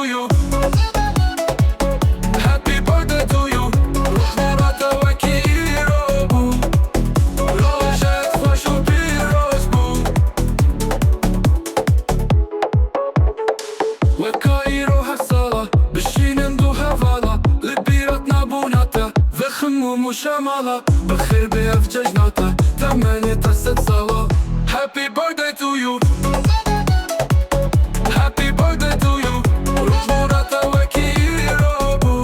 you. Happy birthday to you. روح مرات وكيرو بو روجك خوش و پیروز بو وكايرو هالصلاة بشي ندوها فالا لبيرتنا بوناتا وخموم وشمالة بخير بأفجاجناتا تمانية ست صلاة. Happy birthday to you. Happy birthday to you. روح مرات وكيرو بو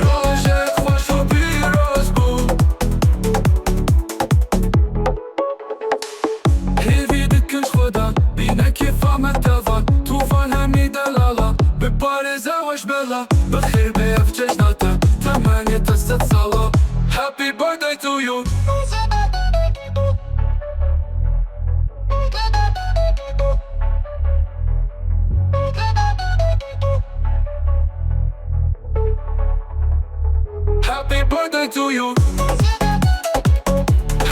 روجك خوش و پیروز بو هیوی دکنش خدا بینه کیفا متفا توفان همی دلالا ببارزه وش بلا بخير بأفجاجناتا تمانية ست صلاة. Happy birthday to you. Happy birthday to you.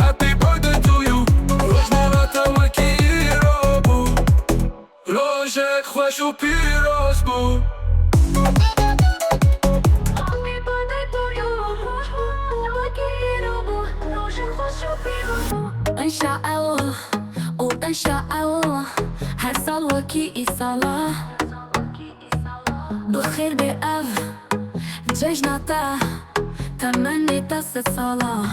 Happy birthday to you. روح مرات وكيرو بو روجك خوش و پیروز بو Happy birthday to you. وكيرو بو روجك خوش و پیروز بو إن شاء الله وإن شاء الله هالصلاة صلاة بخير بأف جيجناتا تمنيت ست صلاة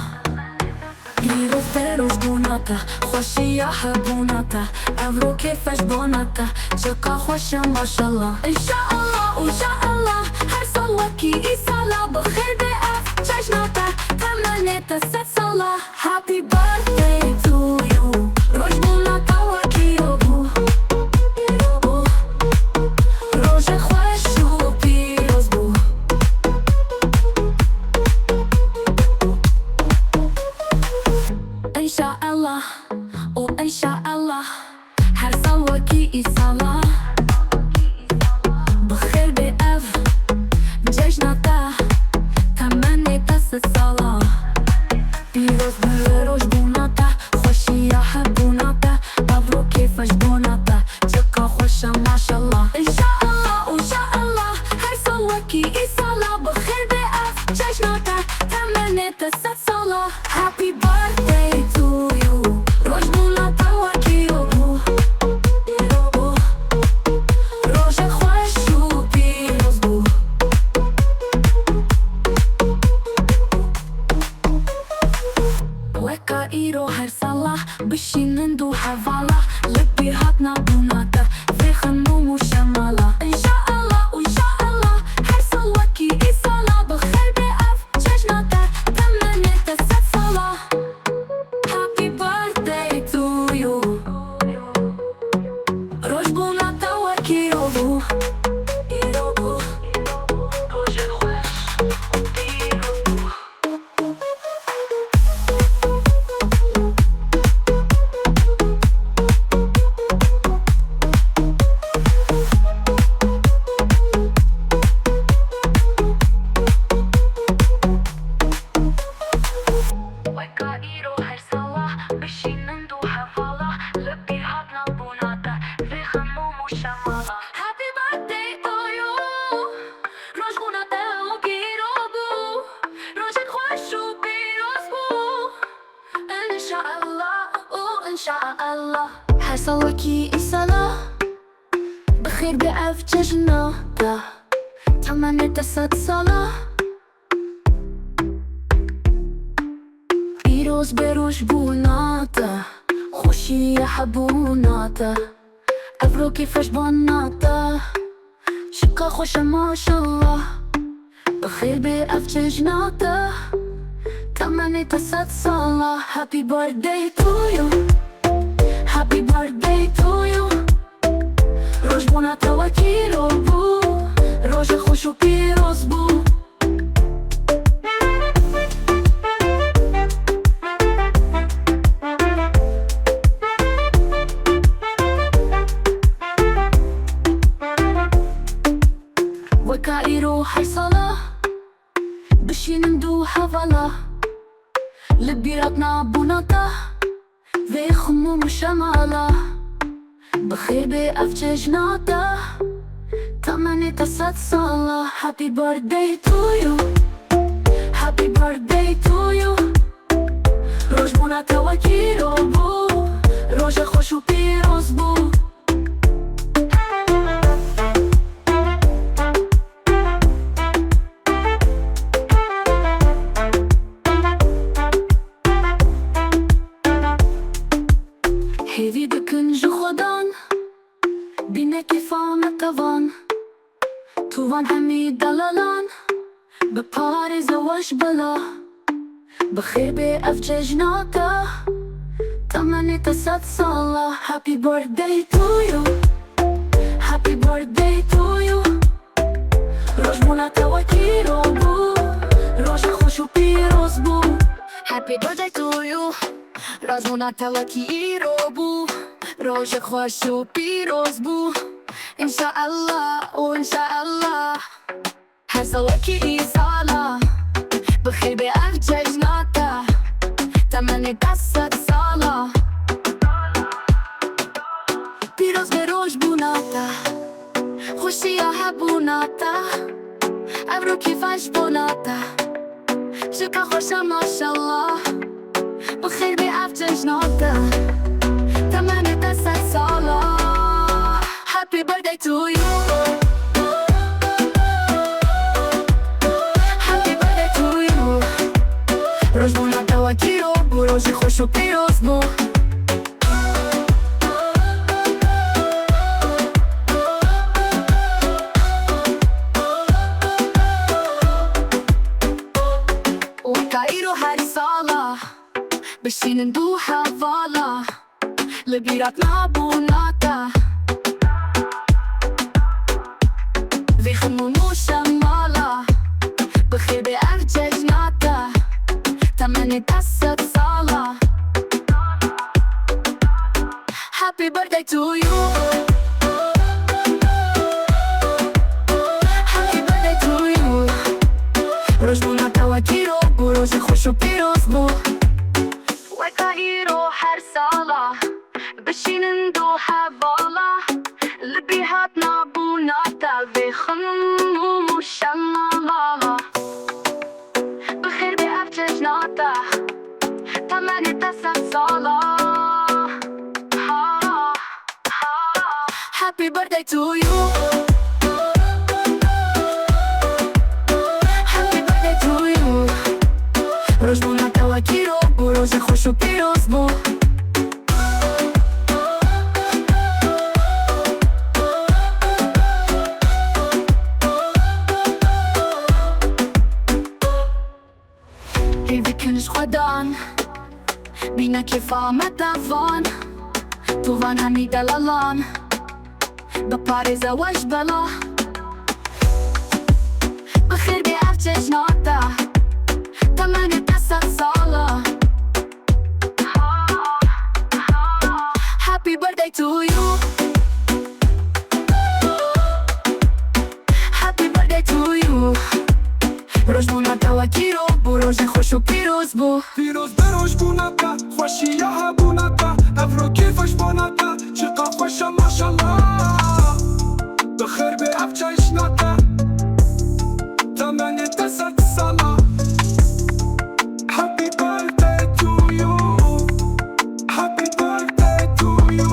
بيروز بيروز بوناتا خوشي يا حبوناتا أفرو كيفاش بوناتا جاكا خوش ما شاء الله. إن شاء الله وإن شاء الله هالصلاة صلاة بخير بأف جيجناتا تمنيت ست صلاة. Happy birthday to you. روج بوناتا وكيرو بو روجك خوش و پیروز بو إن شاء الله وإن شاء الله هالصلاة صلاة بخير بأف جيجناتا تمنيت ست صلاة بيروز بروج بوناتا خوشي يا حبوناتا أفرو كيفاش بوناتا جاكا خوش ما شاء الله. إن شاء الله وإن شاء الله هالصلاة صلاة بخير بأف جيجناتا تمنيت ست صلاة. Happy birthday to you. روج بوناتا وكيرو بو روجك خوش و پیروز بو وكايرو هالصلاة بشي ندو حفالة لبي هاتنا بوناتا في خموم وشمالة. إن شاء الله وإن شاء الله هالصلاة صلاة بخير بأف جيجناتا تمنيت ست صلاة. Happy birthday to you. روج بوناتا وكيرو بو روجك خوش و پیروز بو وكايرو هالصلاة بشي ندو حفالة لبي هاتنا بوناتا في خموم وشمالة. Happy birthday to you. روج بوناتا وكيرو بو روجك خوش و پیروز بو إن شاء الله وإن شاء الله هالصلاة صلاة بخير بأف جيجناتا تمنيت ست صلاة بيروز بروج بوناتا خوشي يا حبوناتا أفرو كيفاش بوناتا شكا خوش ما شاء الله بخير بأف جيجناتا تمنيت ست صلاة. Happy birthday to you. Happy birthday to you. روج بوناتا وكيرو بو روجك خوش و پیروز بو وكايرو هالصلاة بشي ندو حفالة لبيرتنا بوناتا في خموم وشمالة بخير بأف جيجناتا تمنيت تمنى تصد صلاة Happy birthday to you Happy birthday to you روز بونا توکی رو بو روز خوش و پیروز بو هیوی بکن جو خودان بینه که فامت توان توان همی دلالان به پاریز وش بلا بخیر به افججناتا تمنی تصد سالا Happy birthday to you Happy birthday to you روز بونا توکی رو بو روز خوش و پیروز بو Happy birthday to you روز بونا توکی رو بو روز خوش و پیروز بو انشاءالله و انشاءالله هر سالکی ای سالا بخیر به افججناتا تمنی تصد سالا پیروز به روز بوناتا خوشی ها بوناتا ابرو کیفش بوناتا شکا خوشا ماشالله بخیر به افججناتا تمنی تصد سالا Happy birthday to you Happy birthday to you روز بونا توکی رو بو روز خوش و پیروز بو وكايرو هاري صالة بشين ندوها فالا لبيراتنا بوناتا في خمومو شمالة بخير بأفججناتا تمني تصد صالة Happy birthday to you Happy birthday to you روز بونا توکی رو بو روز خوش و پیروز بو وكايرو هر صالة بشين ندوها بالا لبيهاتنا بوناتا في خموم شمالة بخير بأفججناتا تمني تصد صالة Happy birthday to you Happy birthday to you روز بونا توکی رو بو روز خوش و پیروز بو هیوی کنش خودان بینه که فامت توان توان همی دلالان به پاریز وش بلا بخیر به افججناتا تمنی تصد سالا Happy birthday to you Happy birthday to you روز بونا توکی رو بو روز خوش و پیروز بو پیروز به روز بوناتا خوشی ها بوناتا ابرو کیفش بوناتا چقا خوشا ماشالله بخیر به افججناتا تمنی تصد سالا Happy birthday to you Happy birthday to you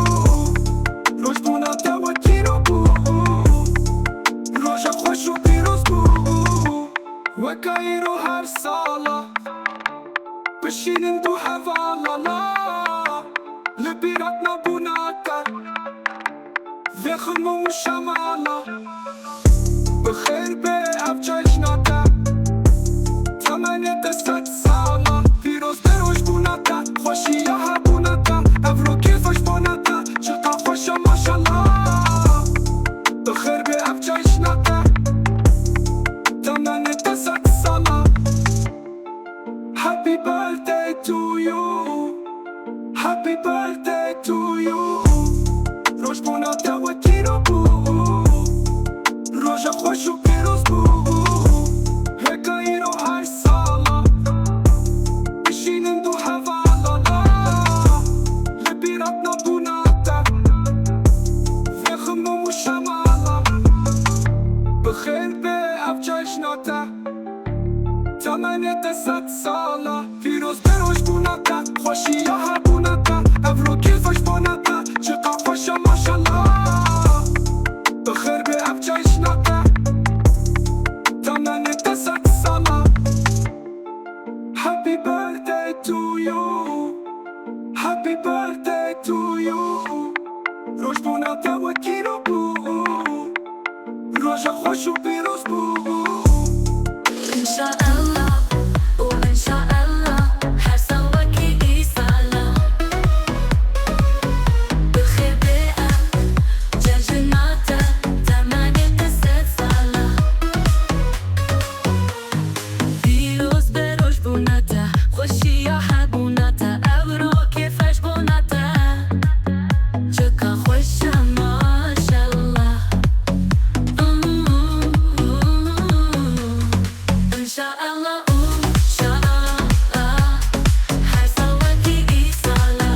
روز بونا توکی رو بو روز خوش و پیروز بو وكايرو هر صالة بشين ندوها فالا لبيراتنا بوناتا في خموم شمالة بخير بأفججناتا تمني تصد صالة پیروز به روز بوناتا خوشی ها بوناتا ابرو کیفش بوناتا چقا خوشا ماشالله بخير بأفججناتا تمني تصد صالة Happy birthday to you Happy birthday to you روز بونا توکی رو بو ست ساله پیروز بروش بونده خوشی ها بونده افرو کیفش بونده چقا خوشه ماشالله بخیر به افجایش نده تمنیت ست ساله Happy birthday to you Happy birthday to you روش بونده و کیرو بو روش خوش و پیروز بو إن شاء الله وإن شاء الله حسواكي إيصالة بخير بيئة جاجناتا تمانية ست صالة بيروز بروش بوناتا خوشي يا حبوناتا أورو كيفاش بوناتا جكا خوشة ما شاء الله إن شاء الله إن شاء الله حيصلكي إيصالة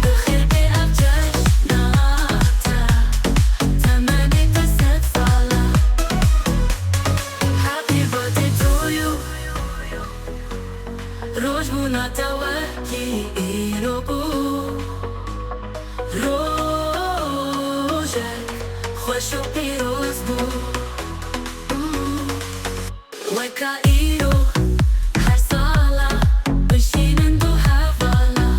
بخير بأفجاج ناتا تمانية ست صالة Happy birthday to you روج بوناتا وكي إيروبو روجك خوش و پیروز بو وكايرو هر سالة بشينن دو هوالا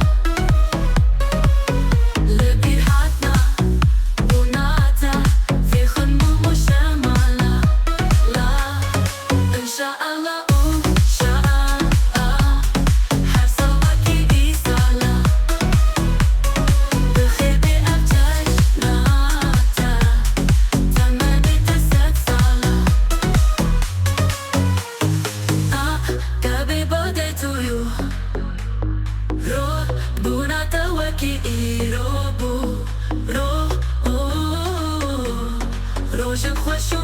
لبير حاتنا بوناتا في خدمة مشمالة لا إن شاء الله إن شاء الله هر سواكي إيصالة بخير بأفجاج ناتا تمانية ست صالة Happy birthday to you رو بوناتا وكي إيروبو روج خوش و